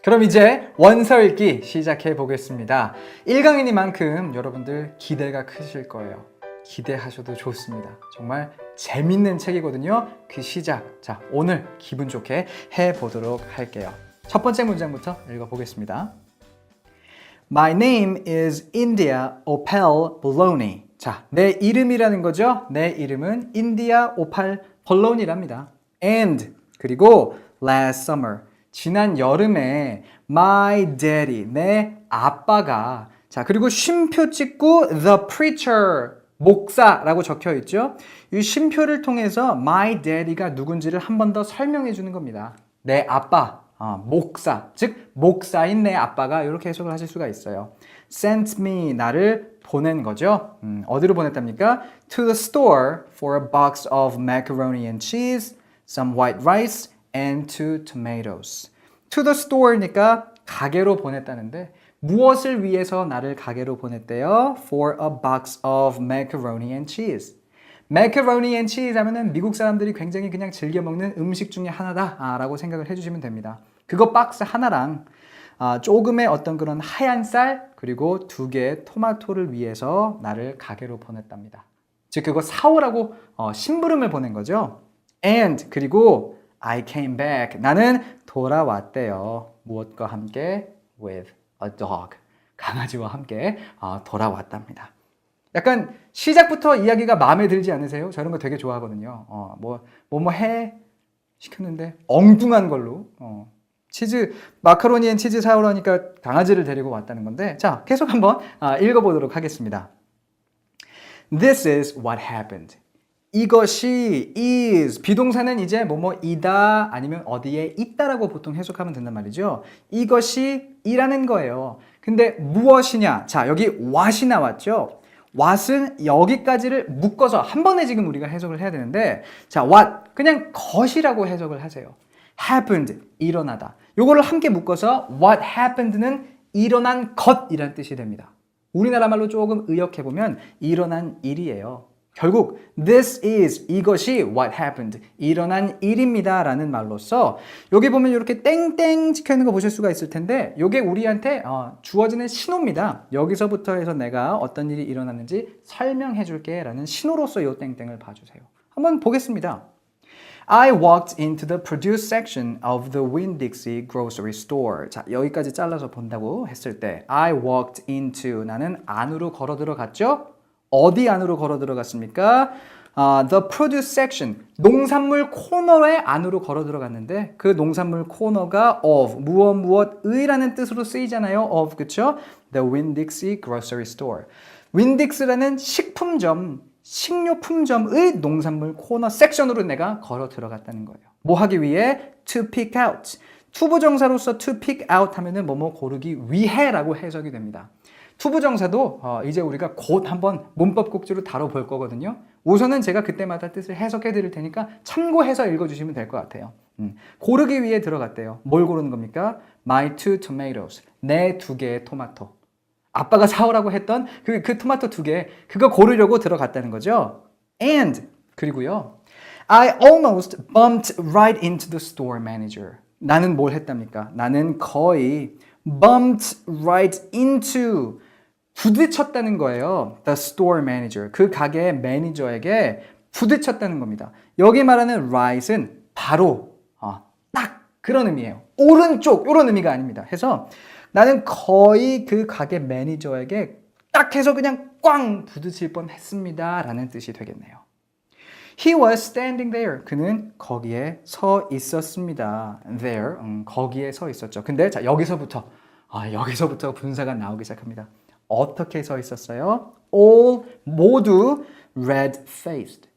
그럼 이제 원서 읽기 시작해 보겠습니다. 1강이니만큼 여러분들 기대가 크실 거예요. 기대하셔도 좋습니다. 정말 재밌는 책이거든요. 그 시작. 자, 오늘 기분 좋게 해보도록 할게요. 첫 번째 문장부터 읽어보겠습니다. My name is India Opal Bologna. 자, 내 이름이라는 거죠. 내 이름은 인디아 오팔 볼로니랍니다. And 그리고 last summer. 지난 여름에 my daddy, 내 아빠가 자 그리고 쉼표 찍고 the preacher, 목사라고 적혀 있죠. 이 쉼표를 통해서 my daddy가 누군지를 한 번 더 설명해 주는 겁니다. 내 아빠, 목사, 즉 목사인 내 아빠가 이렇게 해석을 하실 수가 있어요. sent me, 나를 보낸 거죠. 어디로 보냈답니까? To the store for a box of macaroni and cheese, some white rice, and 2 tomatoes. To the store니까 가게로 보냈다는데 무엇을 위해서 나를 가게로 보냈대요? For a box of macaroni and cheese. macaroni and cheese 하면은 미국 사람들이 굉장히 그냥 즐겨 먹는 음식 중에 하나다라고 생각을 해주시면 됩니다. 그거 박스 하나랑 조금의 어떤 그런 하얀 쌀 그리고 2개의 토마토를 위해서 나를 가게로 보냈답니다. 즉 그거 사오라고 심부름을 보낸 거죠. And 그리고 I came back. 나는 돌아왔대요. 무엇과 함께? With a dog. 강아지와 함께 돌아왔답니다. 약간 시작부터 이야기가 마음에 들지 않으세요? 저 이런 거 되게 좋아하거든요. 뭐 해? 시켰는데 엉뚱한 걸로 치즈, 마카로니 앤 치즈 사오라니까 강아지를 데리고 왔다는 건데 자, 계속 한번 읽어보도록 하겠습니다. This is what happened. 이것이 is 비동사는 이제 뭐뭐이다 아니면 어디에 있다라고 보통 해석하면 된단 말이죠. 이것이 이라는 거예요. 근데 무엇이냐? 자, 여기 what이 나왔죠. what은 여기까지를 묶어서 한 번에 지금 우리가 해석을 해야 되는데 자, what 그냥 것이라고 해석을 하세요. happened 일어나다. 요거를 함께 묶어서 what happened는 일어난 것이란 뜻이 됩니다. 우리나라 말로 조금 의역해 보면 일어난 일이에요. 결국 this is 이것이 what happened 일어난 일입니다 라는 말로써 여기 보면 이렇게 땡땡 찍혀 있는 거 보실 수가 있을 텐데 이게 우리한테 주어지는 신호입니다. 여기서부터 해서 내가 어떤 일이 일어났는지 설명해 줄게 라는 신호로서 이 땡땡을 봐주세요. 한번 보겠습니다. I walked into the produce section of the Winn-Dixie grocery store. 자, 여기까지 잘라서 본다고 했을 때 I walked into 나는 안으로 걸어 들어갔죠? 어디 안으로 걸어 들어갔습니까? The produce section, 농산물 코너의 안으로 걸어 들어갔는데 그 농산물 코너가 of, 무엇의라는 뜻으로 쓰이잖아요. of, 그쵸? The Winn-Dixie grocery store. 윈딕스라는 식품점, 식료품점의 농산물 코너 섹션으로 내가 걸어 들어갔다는 거예요. 뭐 하기 위해? To pick out. 투부정사로서 to pick out 하면은 뭐뭐 고르기 위해라고 해석이 됩니다. 투부정사도 이제 우리가 곧 한번 문법 꼭지로 다뤄볼 거거든요. 우선은 제가 그때마다 뜻을 해석해 드릴 테니까 참고해서 읽어주시면 될 것 같아요. 고르기 위해 들어갔대요. 뭘 고르는 겁니까? My 2 tomatoes. 내 2개의 토마토. 아빠가 사오라고 했던 그 토마토 2개. 그거 고르려고 들어갔다는 거죠. And 그리고요. I almost bumped right into the store manager. 나는 뭘 했답니까? 나는 거의 bumped right into 부딪혔다는 거예요. The store manager. 그 가게의 매니저에게 부딪혔다는 겁니다. 여기 말하는 right은 바로 딱 그런 의미예요. 오른쪽 이런 의미가 아닙니다. 해서 나는 거의 그 가게 매니저에게 딱 해서 그냥 꽝 부딪힐 뻔했습니다 라는 뜻이 되겠네요. He was standing there. 그는 거기에 서 있었습니다. There, 거기에 서 있었죠. 근데 자 여기서부터 분사가 나오기 시작합니다. 어떻게 서 있었어요? All, 모두 red-faced.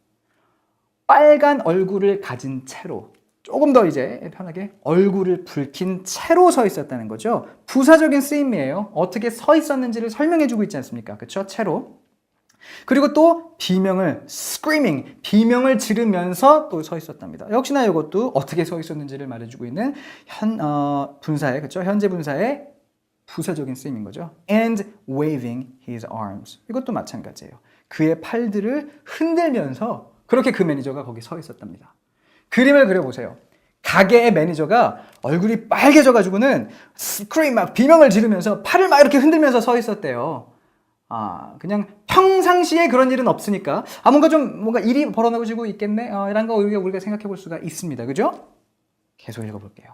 빨간 얼굴을 가진 채로 조금 더 이제 편하게 얼굴을 붉힌 채로 서 있었다는 거죠. 부사적인 쓰임이에요. 어떻게 서 있었는지를 설명해주고 있지 않습니까? 그렇죠? 채로. 그리고 또 비명을 screaming, 비명을 지르면서 또 서 있었답니다. 역시나 이것도 어떻게 서 있었는지를 말해주고 있는 분사의 그렇죠? 현재 분사의 부사적인 쓰임인 거죠. And waving his arms. 이것도 마찬가지예요. 그의 팔들을 흔들면서 그렇게 그 매니저가 거기 서 있었답니다. 그림을 그려보세요. 가게의 매니저가 얼굴이 빨개져가지고는 스크림 막 비명을 지르면서 팔을 막 이렇게 흔들면서 서 있었대요. 그냥 평상시에 그런 일은 없으니까 뭔가 일이 벌어지고 있겠네 이런 거 우리가 생각해 볼 수가 있습니다. 그죠? 계속 읽어볼게요.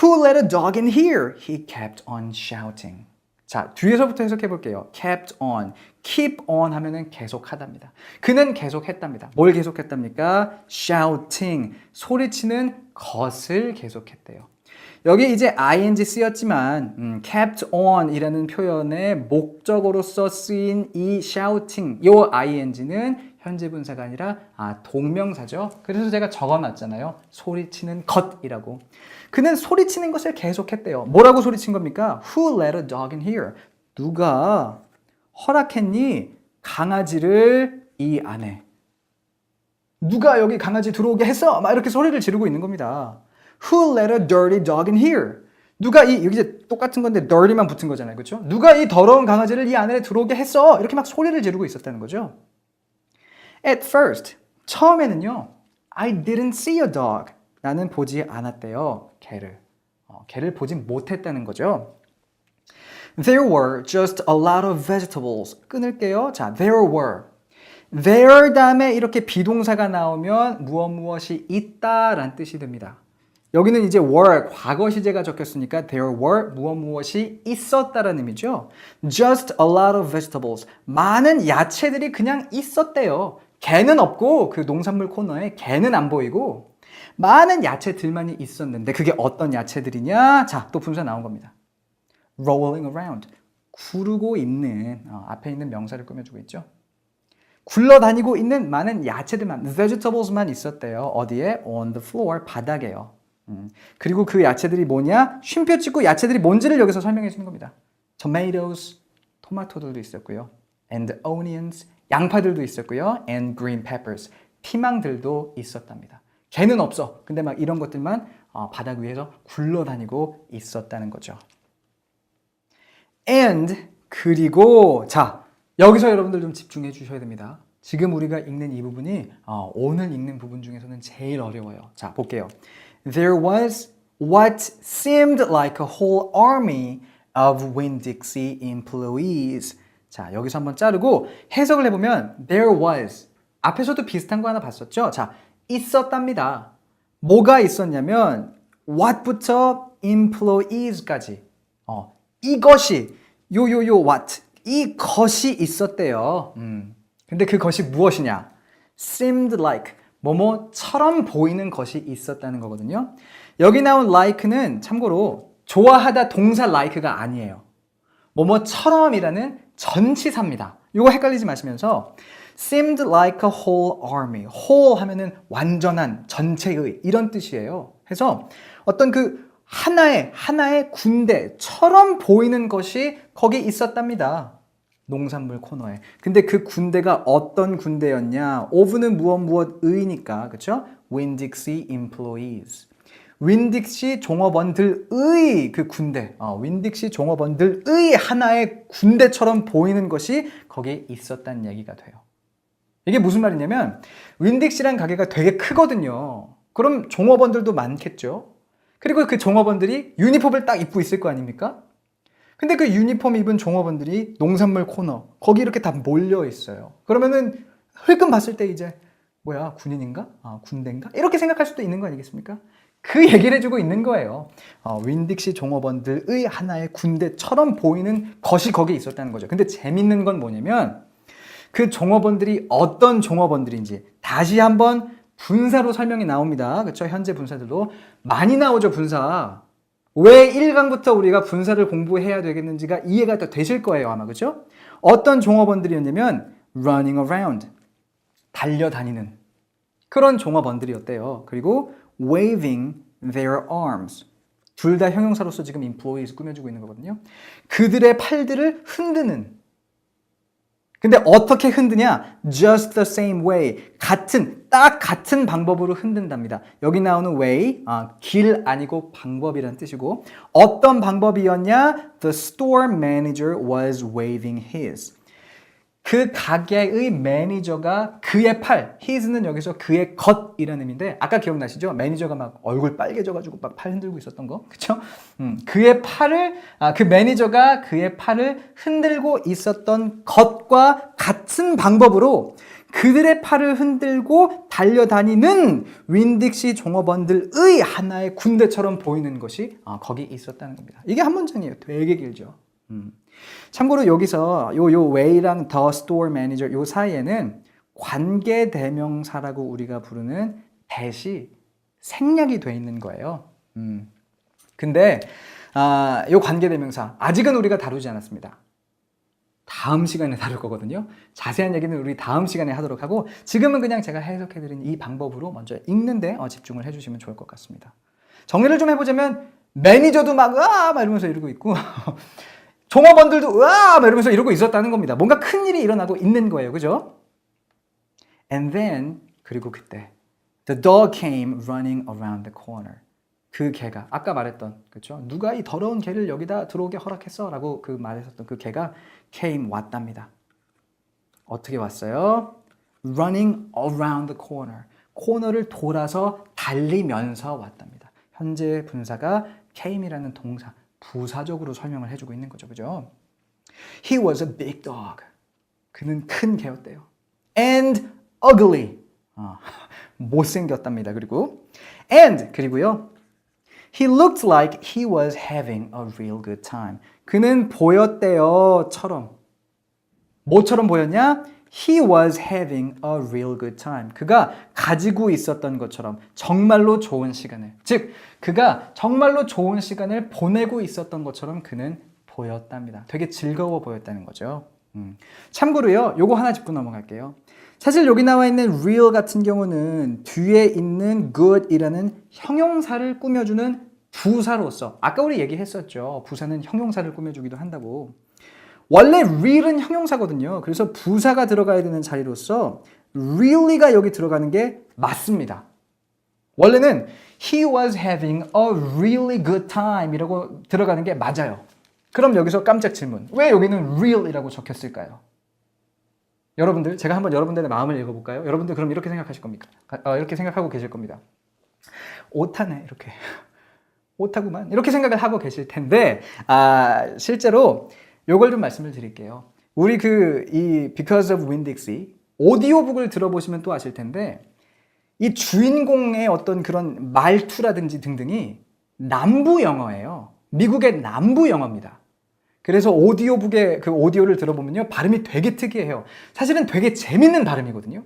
Who let a dog in here? He kept on shouting. 자, 뒤에서부터 해석해 볼게요. kept on, keep on 하면은 계속하답니다. 그는 계속했답니다. 뭘 계속했답니까? shouting, 소리치는 것을 계속했대요. 여기 이제 ing 쓰였지만 kept on 이라는 표현의 목적어로서 쓰인 이 shouting, 이 ing는 현재 분사가 아니라 동명사죠. 그래서 제가 적어놨잖아요. 소리치는 것이라고. 그는 소리치는 것을 계속했대요. 뭐라고 소리친 겁니까? Who let a dog in here? 누가 허락했니? 강아지를 이 안에. 누가 여기 강아지 들어오게 했어? 막 이렇게 소리를 지르고 있는 겁니다. Who let a dirty dog in here? 누가 여기 이제 똑같은 건데 dirty만 붙은 거잖아요. 그렇죠? 누가 이 더러운 강아지를 이 안에 들어오게 했어? 이렇게 막 소리를 지르고 있었다는 거죠. At first, 처음에는요. I didn't see a dog. 나는 보지 않았대요. 개를 보지 못했다는 거죠. There were just a lot of vegetables. 끊을게요. 자, there were. There 다음에 이렇게 비동사가 나오면 무엇이 있다라는 뜻이 됩니다. 여기는 이제 were, 과거 시제가 적혔으니까 there were 무엇이 있었다라는 의미죠. Just a lot of vegetables. 많은 야채들이 그냥 있었대요. 개는 없고 그 농산물 코너에 개는 안 보이고 많은 야채들만이 있었는데 그게 어떤 야채들이냐? 자, 또 분사 나온 겁니다. Rolling around. 구르고 있는, 앞에 있는 명사를 꾸며주고 있죠. 굴러다니고 있는 많은 야채들만, vegetables만 있었대요. 어디에? On the floor, 바닥에요. 그리고 그 야채들이 뭐냐? 쉼표 찍고 야채들이 뭔지를 여기서 설명해 주는 겁니다. Tomatoes, 토마토들도 있었고요. And onions, 양파들도 있었고요. And green peppers, 피망들도 있었답니다. 개는 없어. 근데 막 이런 것들만 바닥 위에서 굴러다니고 있었다는 거죠. And 그리고 자 여기서 여러분들 좀 집중해 주셔야 됩니다. 지금 우리가 읽는 이 부분이 오늘 읽는 부분 중에서는 제일 어려워요. 자 볼게요. There was what seemed like a whole army of Winn-Dixie employees. 자 여기서 한번 자르고 해석을 해보면 There was 앞에서도 비슷한 거 하나 봤었죠. 자 있었답니다. 뭐가 있었냐면 what부터 employees까지 이것이 what 이것이 있었대요. 근데 그것이 무엇이냐? seemed like 뭐뭐처럼 보이는 것이 있었다는 거거든요. 여기 나온 like는 참고로 좋아하다 동사 like가 아니에요. 뭐뭐처럼이라는 전치사입니다. 이거 헷갈리지 마시면서 seemed like a whole army. whole 하면은 완전한, 전체의 이런 뜻이에요. 그래서 어떤 그 하나의 군대처럼 보이는 것이 거기 있었답니다. 농산물 코너에. 근데 그 군대가 어떤 군대였냐? of는 무엇의니까, 그렇죠? Winn-Dixie employees. 윈딕시 종업원들의 그 군대, 윈딕시 종업원들의 하나의 군대처럼 보이는 것이 거기에 있었다는 얘기가 돼요. 이게 무슨 말이냐면 윈딕시란 가게가 되게 크거든요. 그럼 종업원들도 많겠죠. 그리고 그 종업원들이 유니폼을 딱 입고 있을 거 아닙니까? 근데 그 유니폼 입은 종업원들이 농산물 코너 거기 이렇게 다 몰려 있어요. 그러면은 흘끔 봤을 때 이제 뭐야 군인인가? 군대인가? 이렇게 생각할 수도 있는 거 아니겠습니까? 그 얘기를 해주고 있는 거예요. 윈딕시 종업원들의 하나의 군대처럼 보이는 것이 거기에 있었다는 거죠. 근데 재밌는 건 뭐냐면 그 종업원들이 어떤 종업원들인지 다시 한번 분사로 설명이 나옵니다. 그렇죠? 현재 분사들도 많이 나오죠, 분사. 왜 1강부터 우리가 분사를 공부해야 되겠는지가 이해가 더 되실 거예요, 아마. 그렇죠? 어떤 종업원들이었냐면 running around, 달려다니는 그런 종업원들이었대요. 그리고 waving their arms. 둘 다 형용사로서 지금 employees 꾸며주고 있는 거거든요. 그들의 팔들을 흔드는. 근데 어떻게 흔드냐? Just the same way. 딱 같은 방법으로 흔든답니다. 여기 나오는 way, 길 아니고 방법이라는 뜻이고 어떤 방법이었냐? The store manager was waving his. 그 가게의 매니저가 그의 팔, his는 여기서 그의 겉이라는 의미인데 아까 기억나시죠? 매니저가 막 얼굴 빨개져가지고 막 팔 흔들고 있었던 거, 그쵸? 그의 팔을, 그 매니저가 그의 팔을 흔들고 있었던 것과 같은 방법으로 그들의 팔을 흔들고 달려다니는 윈딕시 종업원들의 하나의 군대처럼 보이는 것이 거기 있었다는 겁니다. 이게 한 문장이에요. 되게 길죠. 참고로 여기서 요 way랑 the store manager 요 사이에는 관계 대명사라고 우리가 부르는 that이 생략이 돼 있는 거예요. 근데 요 관계 대명사 아직은 우리가 다루지 않았습니다. 다음 시간에 다룰 거거든요. 자세한 얘기는 우리 다음 시간에 하도록 하고 지금은 그냥 제가 해석해드린 이 방법으로 먼저 읽는데 집중을 해주시면 좋을 것 같습니다. 정리를 좀 해보자면 매니저도 막 이러면서 이러고 있고 종업원들도 막 이러면서 이러고 있었다는 겁니다. 뭔가 큰일이 일어나고 있는 거예요. 그죠? And then 그리고 그때 the dog came running around the corner. 그 개가 아까 말했던 그렇죠? 누가 이 더러운 개를 여기다 들어오게 허락했어? 라고 그 말했었던 그 개가 came 왔답니다. 어떻게 왔어요? running around the corner. 코너를 돌아서 달리면서 왔답니다. 현재 분사가 came이라는 동사 부사적으로 설명을 해주고 있는 거죠. 그죠? He was a big dog. 그는 큰 개였대요. And ugly. 못생겼답니다. 그리고요. He looked like he was having a real good time. 그는 보였대요.처럼. 뭐처럼 보였냐? He was having a real good time. 그가 가지고 있었던 것처럼 정말로 좋은 시간을. 즉, 그가 정말로 좋은 시간을 보내고 있었던 것처럼 그는 보였답니다. 되게 즐거워 보였다는 거죠. 참고로요, 요거 하나 짚고 넘어갈게요. 사실 여기 나와 있는 real 같은 경우는 뒤에 있는 good이라는 형용사를 꾸며주는 부사로서 아까 우리 얘기했었죠. 부사는 형용사를 꾸며주기도 한다고. 원래 real은 형용사거든요. 그래서 부사가 들어가야 되는 자리로서 really가 여기 들어가는 게 맞습니다. 원래는 he was having a really good time 이라고 들어가는 게 맞아요. 그럼 여기서 깜짝 질문. 왜 여기는 real이라고 적혔을까요? 여러분들, 제가 한번 여러분들의 마음을 읽어볼까요? 여러분들 그럼 이렇게 생각하실 겁니까? 이렇게 생각하고 계실 겁니다. 오타네, 이렇게. 오타구만. 이렇게 생각을 하고 계실 텐데, 실제로 요걸 좀 말씀을 드릴게요. 우리 이 Because of Winn-Dixie 오디오북을 들어보시면 또 아실 텐데, 이 주인공의 어떤 그런 말투라든지 등등이 남부 영어예요. 미국의 남부 영어입니다. 그래서 오디오북의 그 오디오를 들어보면요, 발음이 되게 특이해요. 사실은 되게 재밌는 발음이거든요.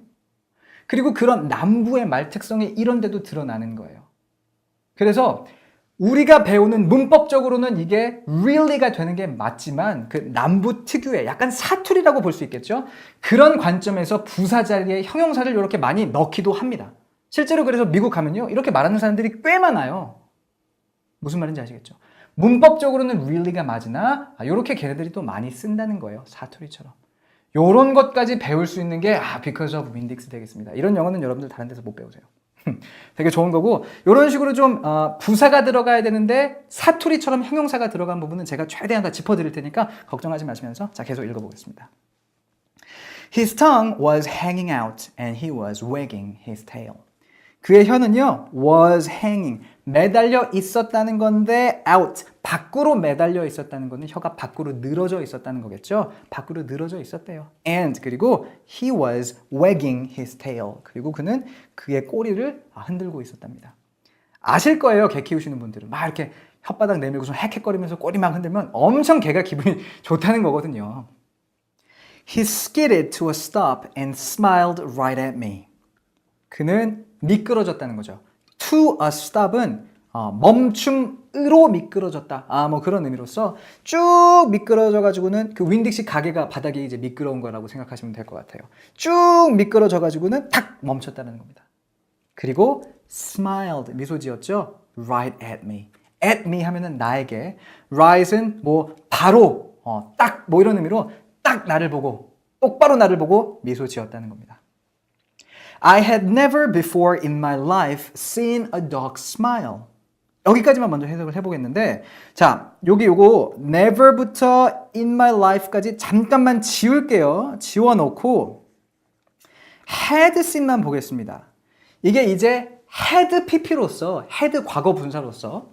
그리고 그런 남부의 말 특성이 이런 데도 드러나는 거예요. 그래서 우리가 배우는 문법적으로는 이게 really가 되는 게 맞지만 그 남부 특유의 약간 사투리라고 볼 수 있겠죠? 그런 관점에서 부사 자리에 형용사를 이렇게 많이 넣기도 합니다. 실제로 그래서 미국 가면요, 이렇게 말하는 사람들이 꽤 많아요. 무슨 말인지 아시겠죠? 문법적으로는 really가 맞으나 이렇게 걔네들이 또 많이 쓴다는 거예요. 사투리처럼. 요런 것까지 배울 수 있는 게 Because of Winn-Dixie 되겠습니다. 이런 영어는 여러분들 다른 데서 못 배우세요. 되게 좋은 거고, 이런 식으로 좀 부사가 들어가야 되는데 사투리처럼 형용사가 들어간 부분은 제가 최대한 다 짚어드릴 테니까 걱정하지 마시면서 자, 계속 읽어보겠습니다. His tongue was hanging out and he was wagging his tail. 그의 혀는요, was hanging, 매달려 있었다는 건데 out, 밖으로 매달려 있었다는 거는 혀가 밖으로 늘어져 있었다는 거겠죠? 밖으로 늘어져 있었대요. And 그리고 he was wagging his tail. 그리고 그는 그의 꼬리를 흔들고 있었답니다. 아실 거예요, 개 키우시는 분들은. 막 이렇게 혓바닥 내밀고서 헥헥거리면서 꼬리 막 흔들면 엄청 개가 기분이 좋다는 거거든요. He skidded to a stop and smiled right at me. 그는 미끄러졌다는 거죠. To a stop은 멈춤으로 미끄러졌다. 뭐 그런 의미로서 쭉 미끄러져가지고는 그 윈딕시 가게가 바닥이 이제 미끄러운 거라고 생각하시면 될 것 같아요. 쭉 미끄러져가지고는 탁 멈췄다는 겁니다. 그리고 smiled, 미소 지었죠. Right at me. At me 하면은 나에게. Right은 뭐 바로, 딱 뭐 이런 의미로 딱 나를 보고, 똑바로 나를 보고 미소 지었다는 겁니다. I had never before in my life seen a dog smile. 여기까지만 먼저 해석을 해보겠는데, 자, 요거 never부터 in my life까지 잠깐만 지울게요. 지워놓고 had seen만 보겠습니다. 이게 이제 had pp로서, had 과거 분사로서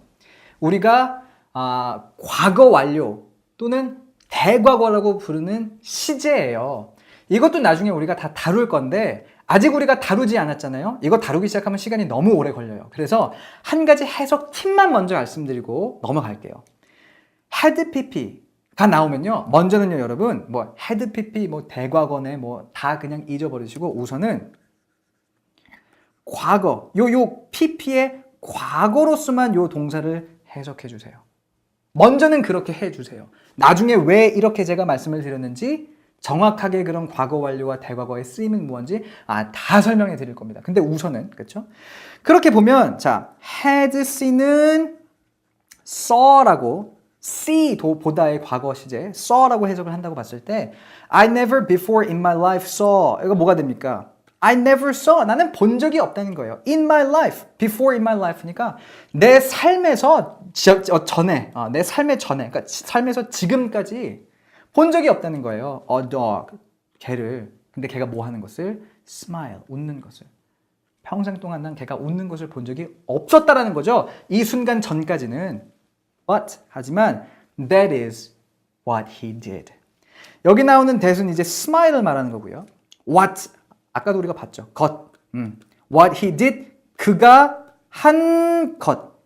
우리가 과거 완료 또는 대과거라고 부르는 시제예요. 이것도 나중에 우리가 다 다룰 건데 아직 우리가 다루지 않았잖아요. 이거 다루기 시작하면 시간이 너무 오래 걸려요. 그래서 한 가지 해석 팁만 먼저 말씀드리고 넘어갈게요. had pp가 나오면요, 먼저는요 여러분, 뭐 had pp, 뭐 대과거네, 뭐 다 그냥 잊어버리시고 우선은 과거, 요 pp의 과거로서만 요 동사를 해석해 주세요. 먼저는 그렇게 해 주세요. 나중에 왜 이렇게 제가 말씀을 드렸는지, 정확하게 그런 과거 완료와 대과거의 쓰임은 뭔지 다 설명해 드릴 겁니다. 근데 우선은, 그렇죠? 그렇게 보면, 자, had seen은 saw라고, see 보다의 과거 시제 saw라고 해석을 한다고 봤을 때 I never before in my life saw, 이거 뭐가 됩니까? I never saw, 나는 본 적이 없다는 거예요. In my life, before in my life니까 내 삶에서 전에, 내 삶의 전에, 그러니까 삶에서 지금까지 본 적이 없다는 거예요. A dog, 개를. 근데 걔가 뭐 하는 것을? Smile, 웃는 것을. 평생 동안 난 걔가 웃는 것을 본 적이 없었다라는 거죠. 이 순간 전까지는. But, 하지만 that is what he did. 여기 나오는 that은 이제 smile을 말하는 거고요. What, 아까도 우리가 봤죠. 것. What he did, 그가 한 것.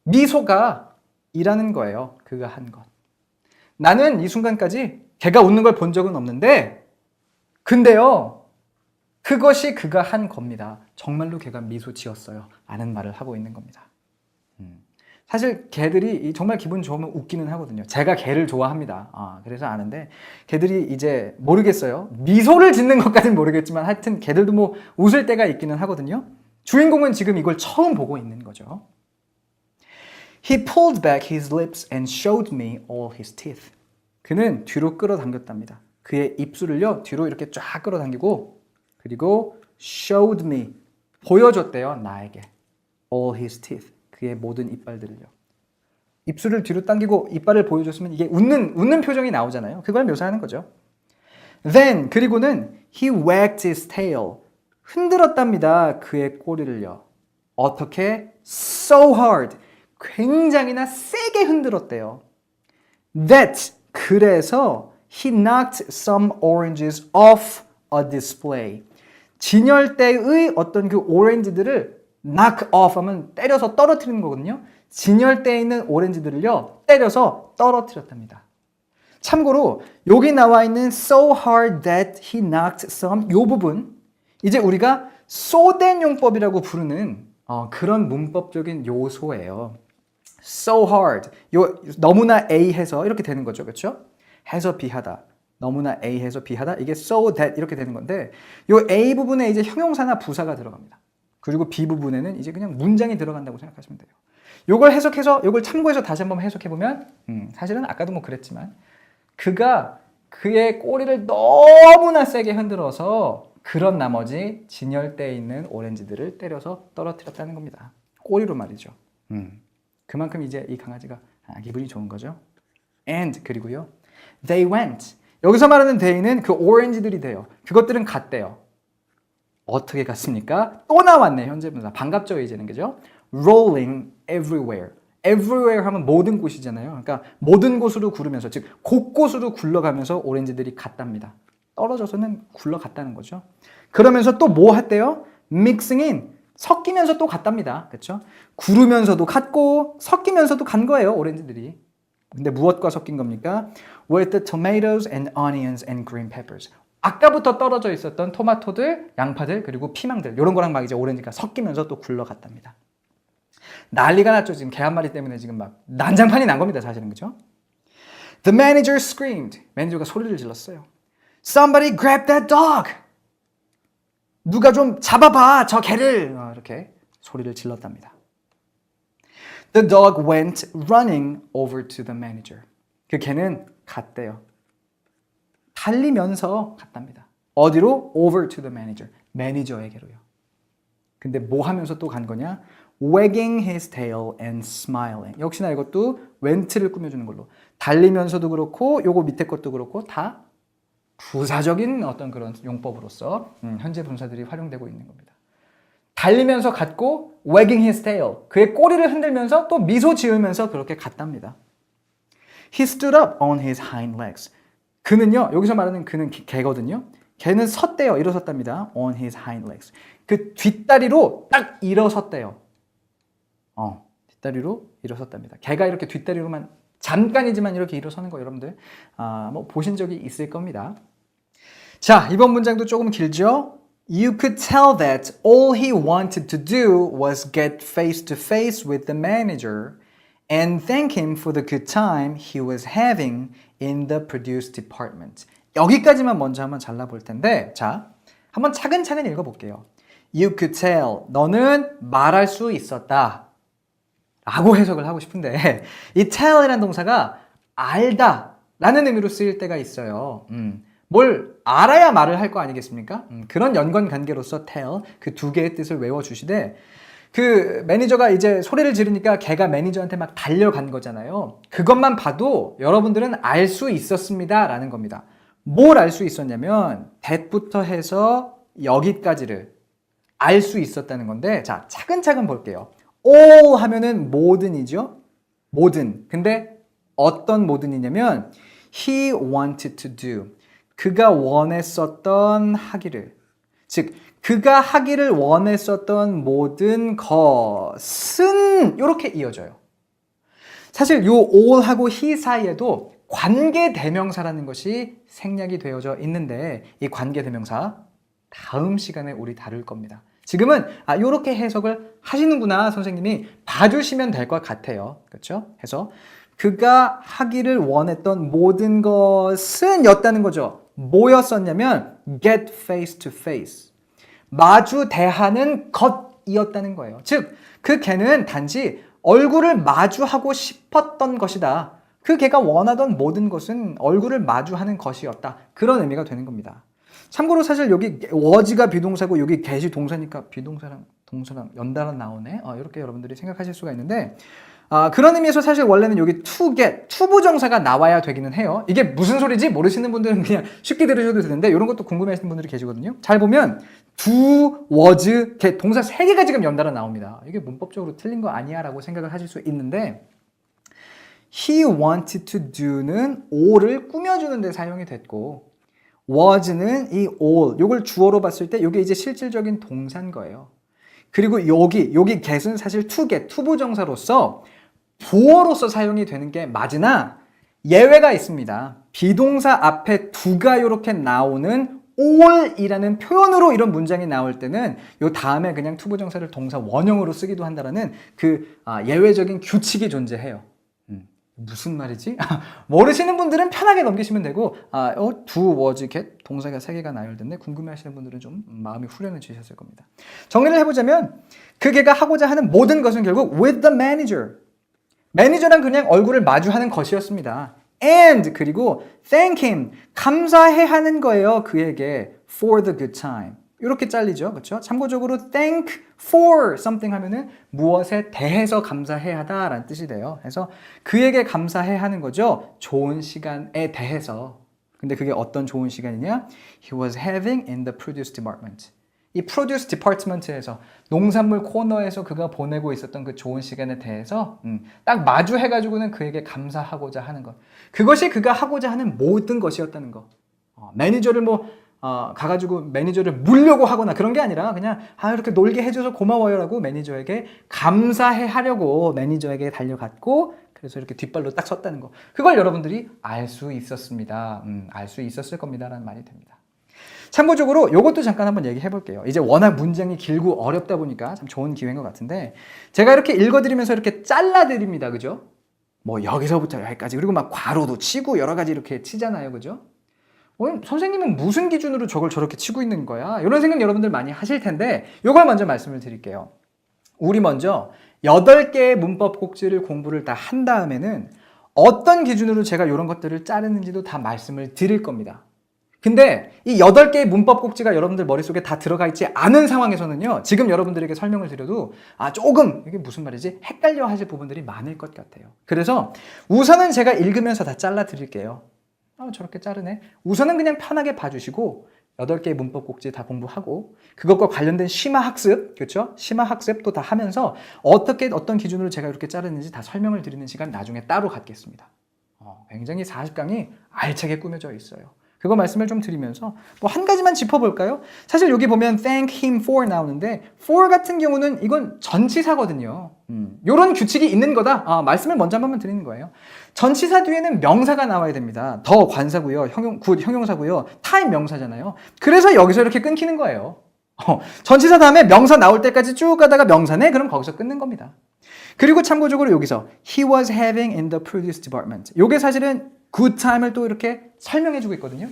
미소가 이라는 거예요. 그가 한 것. 나는 이 순간까지 걔가 웃는 걸 본 적은 없는데, 근데요, 그것이 그가 한 겁니다. 정말로 걔가 미소 지었어요. 라는 말을 하고 있는 겁니다. 사실 개들이 정말 기분 좋으면 웃기는 하거든요. 제가 개를 좋아합니다. 그래서 아는데, 개들이 이제 모르겠어요. 미소를 짓는 것까지는 모르겠지만 하여튼 개들도 뭐 웃을 때가 있기는 하거든요. 주인공은 지금 이걸 처음 보고 있는 거죠. He pulled back his lips and showed me all his teeth. 그는 뒤로 끌어당겼답니다. 그의 입술을요, 뒤로 이렇게 쫙 끌어당기고, 그리고 showed me, 보여줬대요, 나에게. all his teeth, 그의 모든 이빨들을요. 입술을 뒤로 당기고 이빨을 보여줬으면 이게 웃는 표정이 나오잖아요. 그걸 묘사하는 거죠. Then, 그리고는 he wagged his tail, 흔들었답니다. 그의 꼬리를요. 어떻게? So hard, 굉장히나 세게 흔들었대요. That, 그래서 he knocked some oranges off a display. 진열대의 어떤 그 오렌지들을 knock off 하면 때려서 떨어뜨리는 거거든요. 진열대에 있는 오렌지들을요, 때려서 떨어뜨렸답니다. 참고로 여기 나와 있는 so hard that he knocked some, 이 부분 이제 우리가 쏘댄 용법이라고 부르는 그런 문법적인 요소예요. So hard, 너무나 A 해서 이렇게 되는 거죠. 그렇죠? 해서 B하다, 너무나 A 해서 B하다, 이게 so that 이렇게 되는 건데, 요 A 부분에 이제 형용사나 부사가 들어갑니다. 그리고 B 부분에는 이제 그냥 문장이 들어간다고 생각하시면 돼요. 요걸 해석해서, 요걸 참고해서 다시 한번 해석해보면, 사실은 아까도 뭐 그랬지만, 그가 그의 꼬리를 너무나 세게 흔들어서 그런 나머지 진열대에 있는 오렌지들을 때려서 떨어뜨렸다는 겁니다. 꼬리로 말이죠. 그만큼 이제 이 강아지가 기분이 좋은 거죠. And, 그리고요, they went. 여기서 말하는 they는 그 오렌지들이 돼요. 그것들은 갔대요. 어떻게 갔습니까? 또 나왔네, 현재 분사. 반갑죠, 이제는, 그죠? Rolling everywhere. everywhere 하면 모든 곳이잖아요. 그러니까 모든 곳으로 구르면서, 즉 곳곳으로 굴러가면서 오렌지들이 갔답니다. 떨어져서는 굴러갔다는 거죠. 그러면서 또 뭐 했대요? mixing in, 섞이면서 또 갔답니다. 그렇죠? 구르면서도 갔고 섞이면서도 간 거예요, 오렌지들이. 근데 무엇과 섞인 겁니까? With the tomatoes and onions and green peppers. 아까부터 떨어져 있었던 토마토들, 양파들, 그리고 피망들, 이런 거랑 막 이제 오렌지가 섞이면서 또 굴러갔답니다. 난리가 났죠. 지금 개 한 마리 때문에 지금 막 난장판이 난 겁니다, 사실은. 그죠? The manager screamed. 매니저가 소리를 질렀어요. Somebody grab that dog. 누가 좀 잡아봐, 저 개를. 이렇게 소리를 질렀답니다. The dog went running over to the manager. 그 개는 갔대요. 달리면서 갔답니다. 어디로? Over to the manager. 매니저에게로요. 근데 뭐 하면서 또 간 거냐? wagging his tail and smiling. 역시나 이것도 웬트를 꾸며주는 걸로. 달리면서도 그렇고 요거 밑에 것도 그렇고 다 부사적인 어떤 그런 용법으로서 현재 분사들이 활용되고 있는 겁니다. 달리면서 갔고 wagging his tail. 그의 꼬리를 흔들면서 또 미소 지으면서 그렇게 갔답니다. He stood up on his hind legs. 그는요, 여기서 말하는 그는 개거든요. 걔는 섰대요. 일어섰답니다. On his hind legs. 그 뒷다리로 딱 일어섰대요. 뒷다리로 일어섰답니다. 개가 이렇게 뒷다리로만 잠깐이지만 이렇게 일어서는 거 여러분들 뭐 보신 적이 있을 겁니다. 자, 이번 문장도 조금 길죠? You could tell that all he wanted to do was get face to face with the manager and thank him for the good time he was having in the produce department. 여기까지만 먼저 한번 잘라볼 텐데, 자, 한번 차근차근 읽어볼게요. You could tell, 너는 말할 수 있었다 라고 해석을 하고 싶은데, 이 tell이라는 동사가 알다 라는 의미로 쓰일 때가 있어요. 뭘 알아야 말을 할 거 아니겠습니까? 그런 연관관계로서 tell, 그 두 개의 뜻을 외워주시되, 그 매니저가 이제 소리를 지르니까 걔가 매니저한테 막 달려간 거잖아요. 그것만 봐도 여러분들은 알 수 있었습니다 라는 겁니다. 뭘 알 수 있었냐면 that부터 해서 여기까지를 알 수 있었다는 건데, 자, 차근차근 볼게요. all 하면은 모든이죠. 모든. 근데 어떤 모든이냐면 he wanted to do. 그가 원했었던 하기를. 즉 그가 하기를 원했었던 모든 것은 이렇게 이어져요. 사실 요 all하고 he 사이에도 관계대명사라는 것이 생략이 되어져 있는데 이 관계대명사 다음 시간에 우리 다룰 겁니다. 지금은 이렇게 해석을 하시는구나 선생님이 봐주시면 될 것 같아요. 그렇죠? 해서 그가 하기를 원했던 모든 것은 였다는 거죠. 뭐였었냐면 get face to face. 마주 대하는 것이었다는 거예요. 즉, 그 걔는 단지 얼굴을 마주하고 싶었던 것이다. 그 걔가 원하던 모든 것은 얼굴을 마주하는 것이었다. 그런 의미가 되는 겁니다. 참고로 사실 여기 was가 비동사고 여기 get이 동사니까 비동사랑 동사랑 연달아 나오네. 이렇게 여러분들이 생각하실 수가 있는데 그런 의미에서 사실 원래는 여기 to get, 투부정사가 나와야 되기는 해요. 이게 무슨 소리지? 모르시는 분들은 그냥 쉽게 들으셔도 되는데 이런 것도 궁금해하시는 분들이 계시거든요. 잘 보면 do, was, get 동사 3개가 지금 연달아 나옵니다. 이게 문법적으로 틀린 거 아니야 라고 생각을 하실 수 있는데 he wanted to do는 all을 꾸며주는 데 사용이 됐고 was는 이 all, 요걸 주어로 봤을 때 이게 이제 실질적인 동사인 거예요. 그리고 여기 get은 사실 to get, 투부정사로서 부어로서 사용이 되는 게 맞으나 예외가 있습니다. 비동사 앞에 do가 이렇게 나오는 all이라는 표현으로 이런 문장이 나올 때는 요 다음에 그냥 투부정사를 동사 원형으로 쓰기도 한다는 그 예외적인 규칙이 존재해요. 무슨 말이지? 모르시는 분들은 편하게 넘기시면 되고 do, was, get 동사가 3개가 나열됐네. 궁금해하시는 분들은 좀 마음이 후련해지셨을 겁니다. 정리를 해보자면 그 걔가 하고자 하는 모든 것은 결국 with the manager. 매니저랑 그냥 얼굴을 마주하는 것이었습니다. And 그리고 thank him. 감사해 하는 거예요. 그에게 for the good time. 이렇게 잘리죠. 그렇죠? 참고적으로 thank for something 하면은 무엇에 대해서 감사해 하다라는 뜻이 돼요. 그래서 그에게 감사해 하는 거죠. 좋은 시간에 대해서. 근데 그게 어떤 좋은 시간이냐? He was having in the produce department. 이 produce department에서 농산물 코너에서 그가 보내고 있었던 그 좋은 시간에 대해서 딱 마주해가지고는 그에게 감사하고자 하는 것. 그것이 그가 하고자 하는 모든 것이었다는 거. 매니저를 가가지고 매니저를 물려고 하거나 그런 게 아니라 그냥 이렇게 놀게 해줘서 고마워요라고 매니저에게 감사해 하려고 매니저에게 달려갔고 그래서 이렇게 뒷발로 딱 섰다는 거. 그걸 여러분들이 알 수 있었습니다. 알 수 있었을 겁니다 라는 말이 됩니다. 참고적으로 이것도 잠깐 한번 얘기해 볼게요. 이제 워낙 문장이 길고 어렵다 보니까 참 좋은 기회인 것 같은데 제가 이렇게 읽어드리면서 이렇게 잘라드립니다. 그죠? 뭐 여기서부터 여기까지 그리고 막 괄호도 치고 여러 가지 이렇게 치잖아요. 그죠? 선생님은 무슨 기준으로 저걸 저렇게 치고 있는 거야? 이런 생각 여러분들 많이 하실 텐데 이걸 먼저 말씀을 드릴게요. 우리 먼저 8개의 문법 꼭지를 공부를 다 한 다음에는 어떤 기준으로 제가 이런 것들을 자르는지도 다 말씀을 드릴 겁니다. 근데 이 8개의 문법 꼭지가 여러분들 머릿속에 다 들어가 있지 않은 상황에서는요, 지금 여러분들에게 설명을 드려도 조금 이게 무슨 말이지? 헷갈려 하실 부분들이 많을 것 같아요. 그래서 우선은 제가 읽으면서 다 잘라 드릴게요. 저렇게 자르네. 우선은 그냥 편하게 봐주시고 8개의 문법 꼭지 다 공부하고 그것과 관련된 심화 학습, 그렇죠? 심화 학습도 다 하면서 어떻게 어떤 기준으로 제가 이렇게 자르는지 다 설명을 드리는 시간 나중에 따로 갖겠습니다. 굉장히 40강이 알차게 꾸며져 있어요. 그거 말씀을 좀 드리면서 뭐 한 가지만 짚어볼까요? 사실 여기 보면 thank him for 나오는데 for 같은 경우는 이건 전치사거든요. 요런 규칙이 있는 거다. 말씀을 먼저 한번 드리는 거예요. 전치사 뒤에는 명사가 나와야 됩니다. 더 관사고요. 굿 형용사고요. 타임 명사잖아요. 그래서 여기서 이렇게 끊기는 거예요. 전치사 다음에 명사 나올 때까지 쭉 가다가 명사네? 그럼 거기서 끊는 겁니다. 그리고 참고적으로 여기서 he was having in the produce department. 요게 사실은 good time을 또 이렇게 설명해주고 있거든요.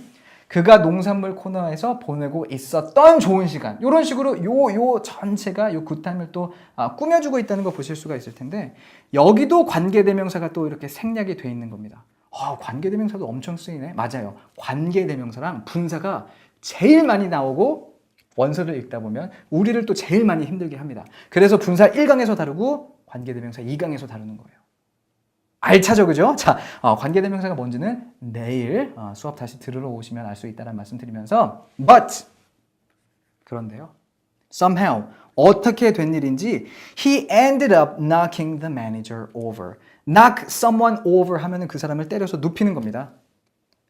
그가 농산물 코너에서 보내고 있었던 좋은 시간. 이런 식으로 요 전체가 요 good time을 또 꾸며주고 있다는 거 보실 수가 있을 텐데 여기도 관계대명사가 또 이렇게 생략이 돼 있는 겁니다. 관계대명사도 엄청 쓰이네. 맞아요. 관계대명사랑 분사가 제일 많이 나오고 원서를 읽다 보면 우리를 또 제일 많이 힘들게 합니다. 그래서 분사 1강에서 다루고 관계대명사 2강에서 다루는 거예요. 알차죠, 그죠? 자, 관계대명사가 뭔지는 내일 수업 다시 들으러 오시면 알 수 있다는 말씀 드리면서 but 그런데요. somehow 어떻게 된 일인지 he ended up knocking the manager over. knock someone over 하면은 그 사람을 때려서 눕히는 겁니다.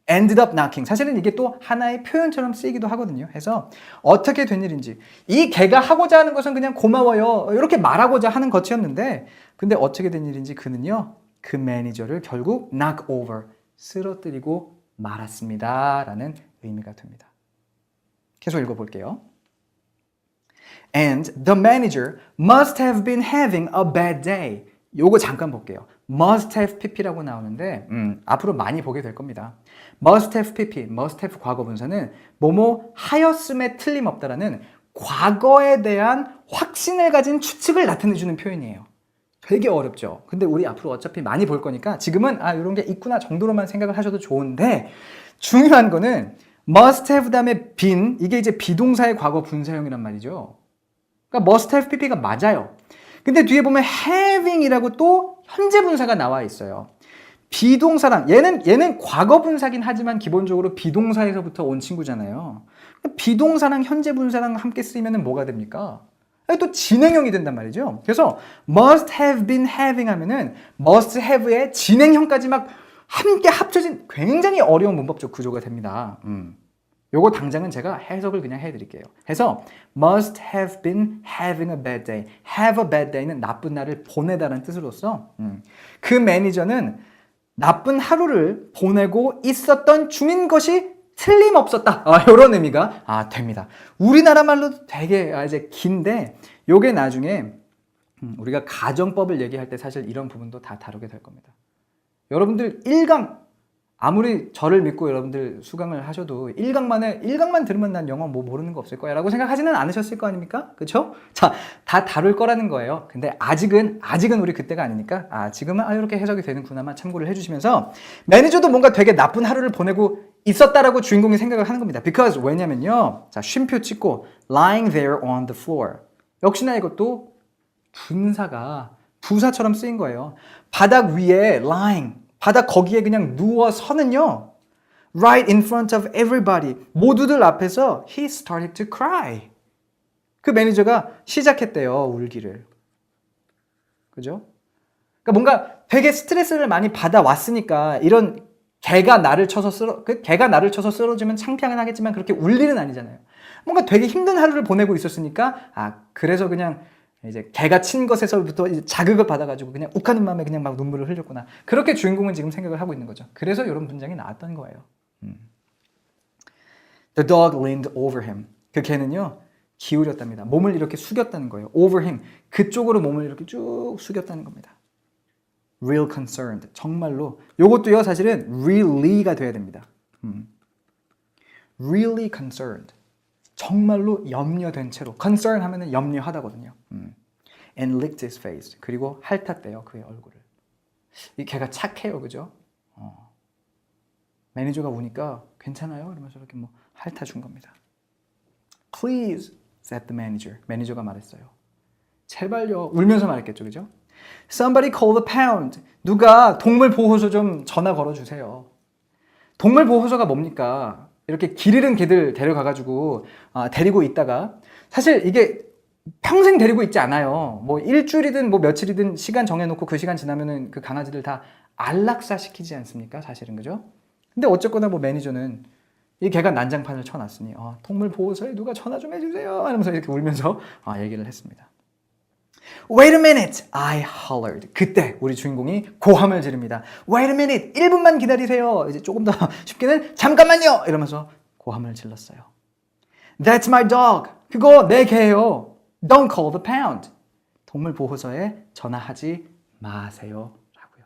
ended up knocking. 사실은 이게 또 하나의 표현처럼 쓰이기도 하거든요. 해서 어떻게 된 일인지. 이 걔가 하고자 하는 것은 그냥 고마워요. 이렇게 말하고자 하는 것이었는데 근데 어떻게 된 일인지 그는요. 그 매니저를 결국 knock over. 쓰러뜨리고 말았습니다. 라는 의미가 됩니다. 계속 읽어볼게요. And the manager must have been having a bad day. 요거 잠깐 볼게요. must have pp라고 나오는데 앞으로 많이 보게 될 겁니다. must have pp, must have 과거 분사는 뭐뭐 하였음에 틀림없다라는 과거에 대한 확신을 가진 추측을 나타내주는 표현이에요. 되게 어렵죠. 근데 우리 앞으로 어차피 많이 볼 거니까 지금은 이런 게 있구나 정도로만 생각을 하셔도 좋은데 중요한 거는 must have 다음에 been 이게 이제 비동사의 과거 분사형이란 말이죠. 그러니까 must have pp가 맞아요. 근데 뒤에 보면 having이라고 또 현재 분사가 나와 있어요. 비동사랑 얘는 과거 분사긴 하지만 기본적으로 비동사에서부터 온 친구잖아요. 비동사랑 현재 분사랑 함께 쓰이면 뭐가 됩니까? 또 진행형이 된단 말이죠. 그래서 must have been having 하면은 must have의 진행형까지 막 함께 합쳐진 굉장히 어려운 문법적 구조가 됩니다. 요거 당장은 제가 해석을 그냥 해드릴게요. 해서 must have been having a bad day. have a bad day는 나쁜 날을 보내다라는 뜻으로서 그 매니저는 나쁜 하루를 보내고 있었던 중인 것이 틀림없었다. 이런 의미가 됩니다. 우리나라 말로도 되게 이제 긴데 요게 나중에 우리가 가정법을 얘기할 때 사실 이런 부분도 다 다루게 될 겁니다. 여러분들 1강 아무리 저를 믿고 여러분들 수강을 하셔도 1강만 들으면 난 영어 뭐 모르는 거 없을 거야 라고 생각하지는 않으셨을 거 아닙니까? 그쵸? 자, 다 다룰 거라는 거예요. 근데 아직은 우리 그때가 아니니까 지금은 이렇게 해석이 되는구나만 참고를 해주시면서 매니저도 뭔가 되게 나쁜 하루를 보내고 있었다라고 주인공이 생각을 하는 겁니다. Because 왜냐면요. 자, 쉼표 찍고 lying there on the floor. 역시나 이것도 분사가 부사처럼 쓰인 거예요. 바닥 위에 lying 바닥 거기에 그냥 누워서는요. Right in front of everybody. 모두들 앞에서 he started to cry. 그 매니저가 시작했대요. 울기를. 그죠? 그러니까 뭔가 되게 스트레스를 많이 받아왔으니까 이런 개가 나를 쳐서 쓰러지면 창피하긴 하겠지만 그렇게 울 일은 아니잖아요. 뭔가 되게 힘든 하루를 보내고 있었으니까 그래서 그냥 이제 개가 친 것에서부터 이제 자극을 받아가지고 그냥 욱하는 마음에 그냥 막 눈물을 흘렸구나. 그렇게 주인공은 지금 생각을 하고 있는 거죠. 그래서 이런 문장이 나왔던 거예요. The dog leaned over him. 그 개는요 기울였답니다. 몸을 이렇게 숙였다는 거예요. Over him. 그쪽으로 몸을 이렇게 쭉 숙였다는 겁니다. Real concerned. 정말로. 요것도요 사실은 really가 돼야 됩니다. Really concerned. 정말로 염려된 채로. concern 하면은 염려하다거든요. And licked his face. 그리고 핥았대요. 그의 얼굴을. 이 걔가 착해요. 그죠? 매니저가 우니까 괜찮아요? 이러면서 이렇게 뭐 핥아준 겁니다. Please, said the manager. 매니저가 말했어요. 제발요. 울면서 말했겠죠, 그죠? Somebody call the pound. 누가 동물 보호소 좀 전화 걸어주세요. 동물 보호소가 뭡니까? 이렇게 길 잃은 개들 데려가가지고 데리고 있다가 사실 이게 평생 데리고 있지 않아요. 뭐 일주일이든 뭐 며칠이든 시간 정해놓고 그 시간 지나면은 그 강아지들 다 안락사 시키지 않습니까? 사실은 그죠? 근데 어쨌거나 뭐 매니저는 이 개가 난장판을 쳐놨으니 동물 보호소에 누가 전화 좀 해주세요. 하면서 이렇게 울면서 얘기를 했습니다. Wait a minute, I hollered. 그때 우리 주인공이 고함을 지릅니다. Wait a minute, 1분만 기다리세요. 이제 조금 더 쉽게는 잠깐만요. 이러면서 고함을 질렀어요. That's my dog. 그거 내 개예요. Don't call the pound. 동물 보호소에 전화하지 마세요. 라고요.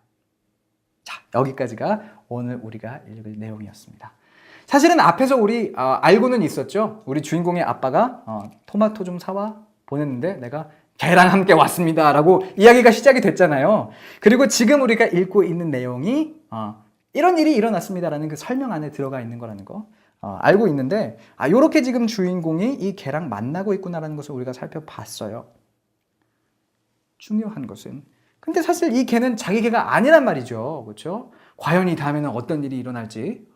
자, 여기까지가 오늘 우리가 읽을 내용이었습니다. 사실은 앞에서 우리 알고는 있었죠. 우리 주인공의 아빠가 토마토 좀 사와 보냈는데 내가 개랑 함께 왔습니다 라고 이야기가 시작이 됐잖아요. 그리고 지금 우리가 읽고 있는 내용이 이런 일이 일어났습니다 라는 그 설명 안에 들어가 있는 거라는 거 알고 있는데 이렇게 지금 주인공이 이 개랑 만나고 있구나라는 것을 우리가 살펴봤어요. 중요한 것은 근데 사실 이 개는 자기 개가 아니란 말이죠. 그렇죠? 과연 이 다음에는 어떤 일이 일어날지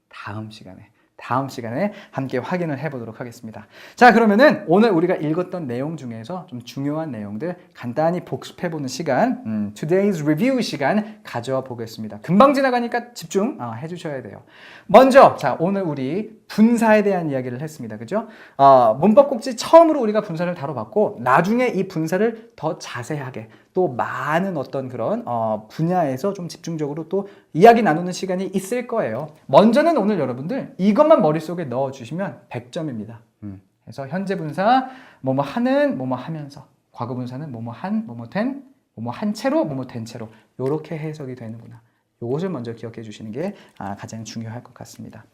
다음 시간에 함께 확인을 해보도록 하겠습니다. 자, 그러면은 오늘 우리가 읽었던 내용 중에서 좀 중요한 내용들 간단히 복습해보는 시간, Today's Review 시간 가져보겠습니다. 금방 지나가니까 집중 해주셔야 돼요. 먼저, 자, 오늘 우리 분사에 대한 이야기를 했습니다. 그죠? 문법 꼭지 처음으로 우리가 분사를 다뤄봤고, 나중에 이 분사를 더 자세하게 또 많은 어떤 그런 분야에서 좀 집중적으로 또 이야기 나누는 시간이 있을 거예요. 먼저는 오늘 여러분들 이것만 머릿속에 넣어주시면 100점입니다. 그래서 현재 분사, 뭐뭐 하는, 뭐뭐 하면서, 과거 분사는 뭐뭐 한, 뭐뭐 된, 뭐뭐 한 채로, 뭐뭐 된 채로 이렇게 해석이 되는구나. 이것을 먼저 기억해 주시는 게 가장 중요할 것 같습니다.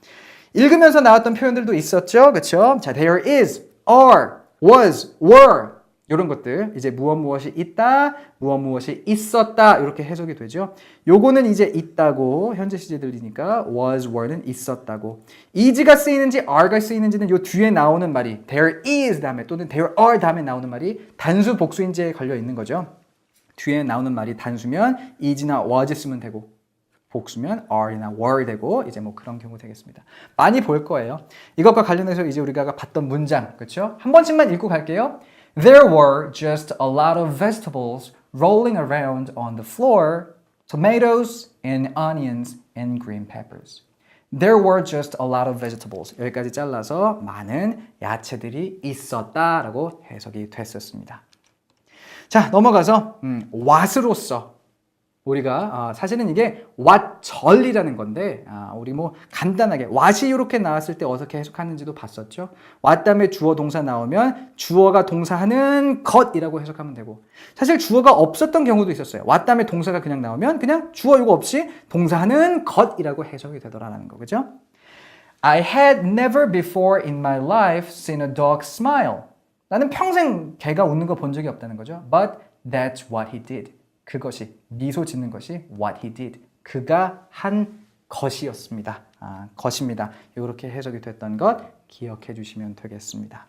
읽으면서 나왔던 표현들도 있었죠. 그렇죠? 자, there is, are, was, were 이런 것들 이제 무엇이 있다, 무엇이 있었다 이렇게 해석이 되죠. 요거는 이제 있다고 현재 시제들이니까 was, were는 있었다고. is가 쓰이는지 are가 쓰이는지는 요 뒤에 나오는 말이 there is 다음에 또는 there are 다음에 나오는 말이 단수 복수인지에 걸려 있는 거죠. 뒤에 나오는 말이 단수면 is나 was 쓰면 되고 복수면 are나 were 되고 이제 뭐 그런 경우 되겠습니다. 많이 볼 거예요. 이것과 관련해서 이제 우리가 봤던 문장 그렇죠? 한 번씩만 읽고 갈게요. There were just a lot of vegetables rolling around on the floor, tomatoes and onions and green peppers. There were just a lot of vegetables. 여기까지 잘라서 많은 야채들이 있었다라고 해석이 됐었습니다. 자, 넘어가서 what으로서 우리가 사실은 이게 what절이라는 건데 우리 뭐 간단하게 what이 이렇게 나왔을 때 어떻게 해석하는지도 봤었죠. what 다음에 주어 동사 나오면 주어가 동사하는 것이라고 해석하면 되고 사실 주어가 없었던 경우도 있었어요. what 다음에 동사가 그냥 나오면 그냥 주어 이거 없이 동사하는 것이라고 해석이 되더라라는 거 그죠? I had never before in my life seen a dog smile. 나는 평생 개가 웃는 거 본 적이 없다는 거죠. But that's what he did. 그것이 미소 짓는 것이 what he did. 그가 한 것이었습니다. 것입니다. 이렇게 해석이 됐던 것 기억해 주시면 되겠습니다.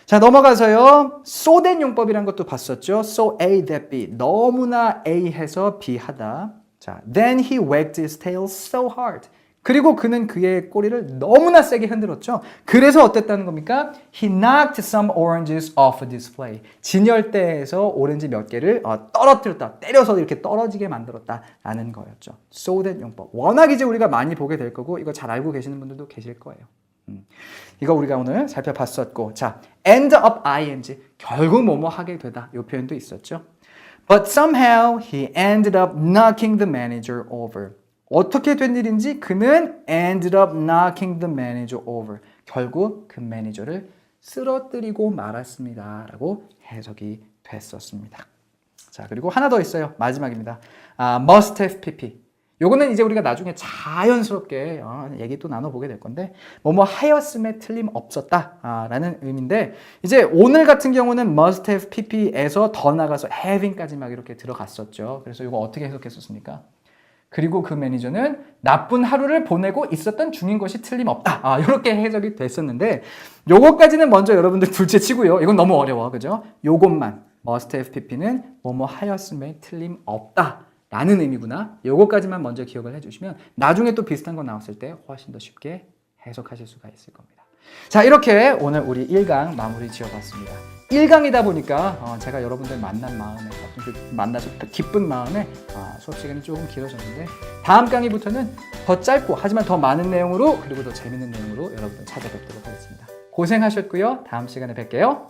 자, 넘어가서요. so that 용법이라는 것도 봤었죠. so A that B. 너무나 A 해서 B 하다. 자, then he wagged his tail so hard. 그리고 그는 그의 꼬리를 너무나 세게 흔들었죠. 그래서 어땠다는 겁니까? He knocked some oranges off a display. 진열대에서 오렌지 몇 개를 떨어뜨렸다. 때려서 이렇게 떨어지게 만들었다라는 거였죠. So that 용법. 워낙 이제 우리가 많이 보게 될 거고 이거 잘 알고 계시는 분들도 계실 거예요. 이거 우리가 오늘 살펴봤었고 자, end up ing. 결국 뭐뭐 하게 되다. 이 표현도 있었죠. But somehow he ended up knocking the manager over. 어떻게 된 일인지 그는 ended up knocking the manager over. 결국 그 매니저를 쓰러뜨리고 말았습니다. 라고 해석이 됐었습니다. 자, 그리고 하나 더 있어요. 마지막입니다. must have pp. 요거는 이제 우리가 나중에 자연스럽게 얘기 또 나눠보게 될 건데 뭐뭐 하였음에 틀림없었다 라는 의미인데 이제 오늘 같은 경우는 must have pp에서 더 나가서 having까지 막 이렇게 들어갔었죠. 그래서 이거 어떻게 해석했었습니까? 그리고 그 매니저는 나쁜 하루를 보내고 있었던 중인 것이 틀림없다. 이렇게 해석이 됐었는데 요것까지는 먼저 여러분들 둘째치고요. 이건 너무 어려워. 그죠? 요것만 must have pp는 뭐뭐 하였음에 틀림없다 라는 의미구나. 요것까지만 먼저 기억을 해주시면 나중에 또 비슷한 거 나왔을 때 훨씬 더 쉽게 해석하실 수가 있을 겁니다. 자, 이렇게 오늘 우리 1강 마무리 지어봤습니다. 1강이다 보니까 제가 여러분들 만난 마음에 만나서 기쁜 마음에 수업 시간이 조금 길어졌는데 다음 강의부터는 더 짧고 하지만 더 많은 내용으로 그리고 더 재밌는 내용으로 여러분들 찾아뵙도록 하겠습니다. 고생하셨고요. 다음 시간에 뵐게요.